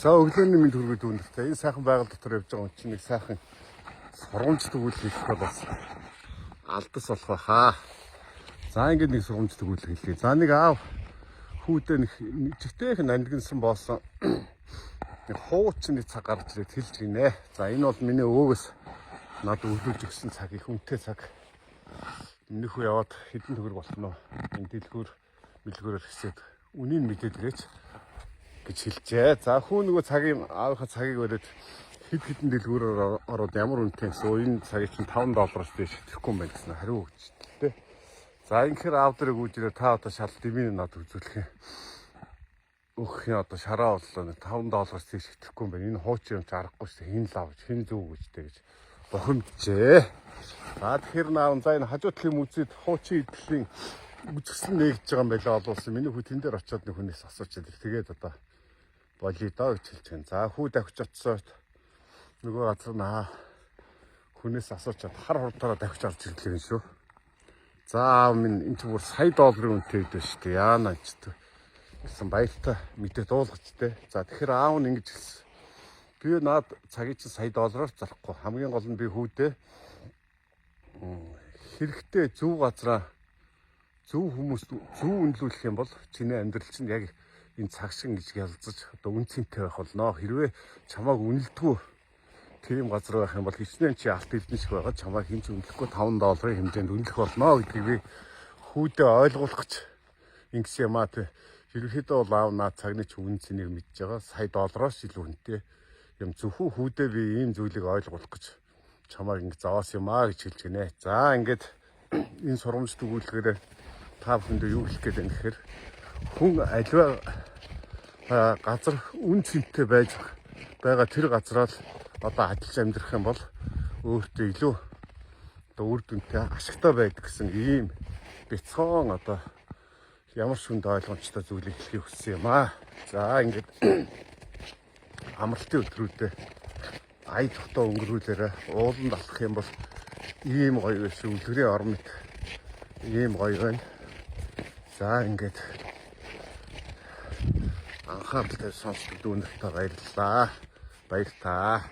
За өглөөний мэнд хүргээд үнэртэй. Энэ сайхан байгаль дотор явж байгаа хүн чинь нэг сайхан сургамж төгөөл хийх бол алдас болох байхаа. За ингээд нэг сургамж төгөөл хийлээ. За нэг аав хүүдээ нэг жигтэйхэн андгинсан боосон нэг хуучны цаг гарч ирээд хэлж гинэ. За энэ бол миний өвгөөс надад өглөөж өгсөн цаг, их үнэтэй цаг. Өмнөх үе яваад хэдэн төгрөг болох нь энэ дэлгүүр мэлгүүрээр хэсээд үнийг мэдээлгээч гэж хэлжээ. За хүү нөгөө цагийн аавынхаа цагийг бариад хэдэн дэлгүүрээр ороод ямар үнэтэй гэсэн энэ цагийг чинь $5-аас дээш итгэхгүй юм байна гэсэн хариу өгч тээ. За инхээр аав дээрээ гүйжирээ та одоо шал дэмий надад үзүүлэх юм. Өөх яа одоо шараа боллоо $5-аас дээш итгэхгүй юм байна. Энэ хуучин юм чи аргагүй шүү. Хин лав хин зүг гэж тэ гэж бохимджээ. За тэгэхээр наав за энэ хажуу талын үзэд хуучин идлийн үзэсгэлэн нээгдэж байгаа юм байлаа олуулсан. Миний хүү тэн дээр очиод нэг хүнээс асуучаад их тэгээд одоо болий доо гэж хэлж байна. За хүү давхиж очсоо нөгөө газар наа хүнээс асуучаад хар хурдаараа давхиж орж ирлээ шүү. За минь энэ ч бүр $100 үнэтэй дээ шүү дээ. Яана ч гэсэн баяртай мэдээ дуулгач дээ. За тэгэхээр аав нь ингэж хэлсэн. Би наад цагийг чинь $100 зарахгүй. Хамгийн гол нь би хүүдээ хэрэгтэй зөв газараа зөв хүмүүст зөв үнэлүүлэх юм бол чиний амьдрал чинь яг энэ цаг шиг ингэж ялзаж одоо үнцэнтэй байх болно. Хэрвээ чамааг үнэлдэггүй тийм газар байх юм бол хичнээн чи алт эрдэнэ шиг байгаа чамааг хинч үнэлэхгүй $5 хэмжээнд үнэлэх болно гэдгийг би хүүдээ ойлгуулах гэж ингэсэн юм аа тий. Ерөнхийдөө бол аав наад цагны ч үнэ цэнийг мэдж байгаа $100-аас илүү үнэтэй юм зөвхөн хүүдээ би ийм зүйлийг ойлгуулах гэж чамааг ингэ зоос юм аа гэж хэлж гинэ. За ингээд энэ сургамж төгөөлгөөр та бүхэндээ юу хэлэх гээд байна гэхээр хүн аливаа газар үн цэнтэй байж байгаа тэр газараа л одоо ажиллаж амьдрах юм бол өөртөө илүү одоо үр дүнтэй ашигтай байдаг гэсэн ийм бяцхан одоо ямар ч хүнд ойлгомжтой зүйлийг хэлхийг хүссэн юм аа. За ингээд амралтын өдрүүдэд ая тогтоо өнгөрүүлээрэ ууланд алхах юм бол ийм гоё биш үлгэрийн ормт ийм гоё байна. За ингээд анхаарал тавьсан сонсогч дүүнэртээ баярлалаа. Баяр таа.